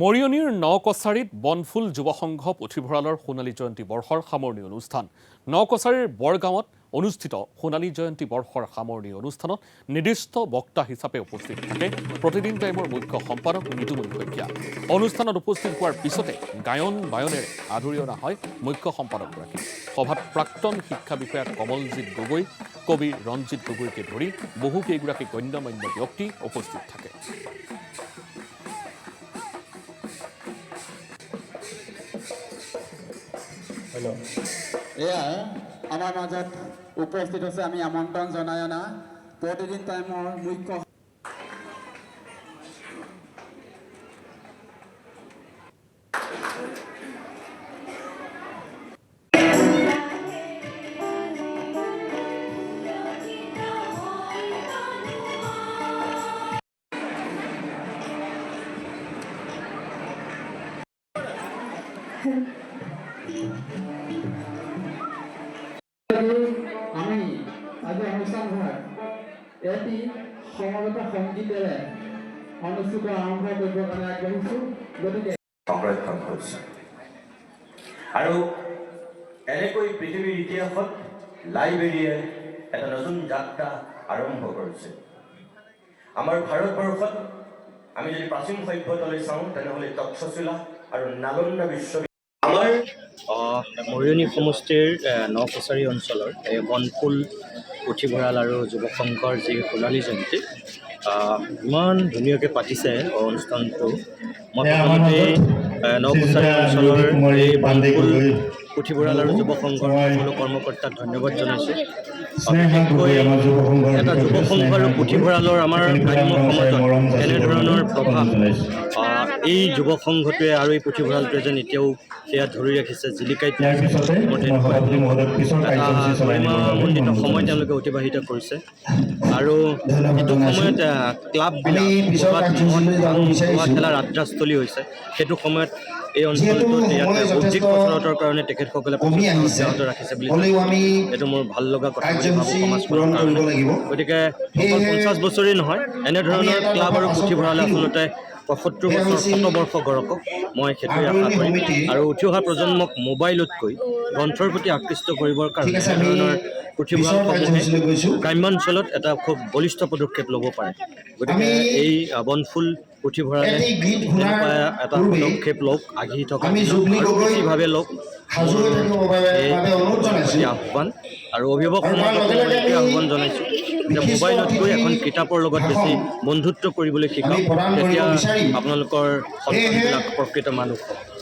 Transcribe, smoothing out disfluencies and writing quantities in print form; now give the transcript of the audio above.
মৰিয়নিৰ নকছাৰীত বনফুল যুৱ সংঘ পুথিভঁৰালৰ সোণালী জয়ন্তী বৰ্ষৰ সামৰণি অনুষ্ঠান। নকছাৰীৰ বৰগাঁৱত অনুষ্ঠিত সোণালী জয়ন্তী বৰ্ষৰ সামৰণি অনুষ্ঠানত নিৰ্দিষ্ট বক্তা হিচাপে উপস্থিত থাকে প্ৰতিদিন টাইমৰ মুখ্য সম্পাদক নিতুমণি শইকীয়া। অনুষ্ঠানত উপস্থিত হোৱাৰ পিছতে গায়ন বায়নেৰে আদৰি অনা হয় মুখ্য সম্পাদকগৰাকী। সভাত প্ৰাক্তন শিক্ষা বিষয়া কমলজিৎ গগৈ, কবি ৰঞ্জিত গগৈকে ধৰি বহুকেইগৰাকী গণ্যমান্য ব্যক্তি উপস্থিত থাকে। এয়া আমাৰ মাজত উপস্থিত আছে আমি আমন্ত্ৰণ জনাই অনা প্ৰতিদিন টাইমৰ মুখ্য আমি আজি অনুষ্ঠান হয় এটি সমবেত সংগীতেৰে অনুষ্ঠিত আৰম্ভ কৰিবৰ কাৰণে আগবাঢ়িছোঁ। গতিকে সংৰক্ষণ কৰিছে আৰু এনেকৈ পৃথিৱীৰ ইতিহাসত লাইব্ৰেৰীয়ে এটা নতুন যাত্ৰা আৰম্ভ কৰিছে। আমাৰ ভাৰতবৰ্ষত আমি যদি প্ৰাচীন সভ্যতালৈ চাওঁ তেনেহ'লে তক্ষশিলা আৰু নালন্দা বিশ্ববিদ্যালয় আমাৰ মৰিয়নি সমষ্টিৰ নকছাৰী অঞ্চলৰ এই বনফুল পুথিভঁৰাল আৰু যুৱ সংঘৰ যি সোণালী জয়ন্তী ইমান ধুনীয়াকৈ পাতিছে অনুষ্ঠানটো। মই প্ৰথমতে নকছাৰী অঞ্চলৰ এই বনফুল পুথিভঁৰাল আৰু যুৱ সংঘৰ সকলো কৰ্মকৰ্তাক ধন্যবাদ জনাইছোঁ। বিশেষকৈ এটা যুৱ সংঘ আৰু পুথিভঁৰালৰ আমাৰ গ্ৰাম্য সমাজত এনেধৰণৰ প্ৰভাৱ এই যুৱ সংঘটোৱে আৰু এই পুথিভঁৰালটোৱে যেন এতিয়াও সেয়া ধৰি ৰাখিছে, জিলিকাই এটা গৰিমামণ্ডিত সময় তেওঁলোকে অতিবাহিত কৰিছে। আৰু যিটো সময়ত ক্লাববিলাক জুৱা খেলাৰ আড্ডাস্থলী হৈছে, সেইটো সময়ত এই অঞ্চলটোত ইয়াত বৌদ্ধিক কচৰতৰ কাৰণে তেখেতসকলে অব্যাহত ৰাখিছে বুলি এইটো মোৰ ভাল লগা কথা বুলি ভাবোঁ সমাজখনৰ কাৰণে। গতিকে অকল 50 বছৰেই নহয়, এনেধৰণৰ ক্লাব আৰু পুথিভঁৰালে আচলতে 75 বছৰ 100 বৰ্ষ গঢ়কক মই সেইটোৱে আশা কৰিম। আৰু উঠি অহা প্ৰজন্মক মোবাইলতকৈ গ্ৰন্থৰ প্ৰতি আকৃষ্ট কৰিবৰ কাৰণে এনেধৰণৰ পুথিভঁৰালসমূহে গ্ৰাম্যাঞ্চলত এটা খুব বলিষ্ঠ পদক্ষেপ ল'ব পাৰে। গতিকে এই বনফুল পুথিভঁৰালে এনেকুৱা এটা পদক্ষেপ লওক, আগি থকা আৰু বেছিভাৱে লওক, এই প্ৰতি আহ্বান। আৰু অভিভাৱক সমাজক মই এইটোৱে আহ্বান জনাইছোঁ যে মোবাইলতকৈ এখন কিতাপৰ লগত বেছি বন্ধুত্ব কৰিবলৈ শিকাওক, তেতিয়া আপোনালোকৰ সন্তানবিলাক প্ৰকৃত মানুহ হ'ব।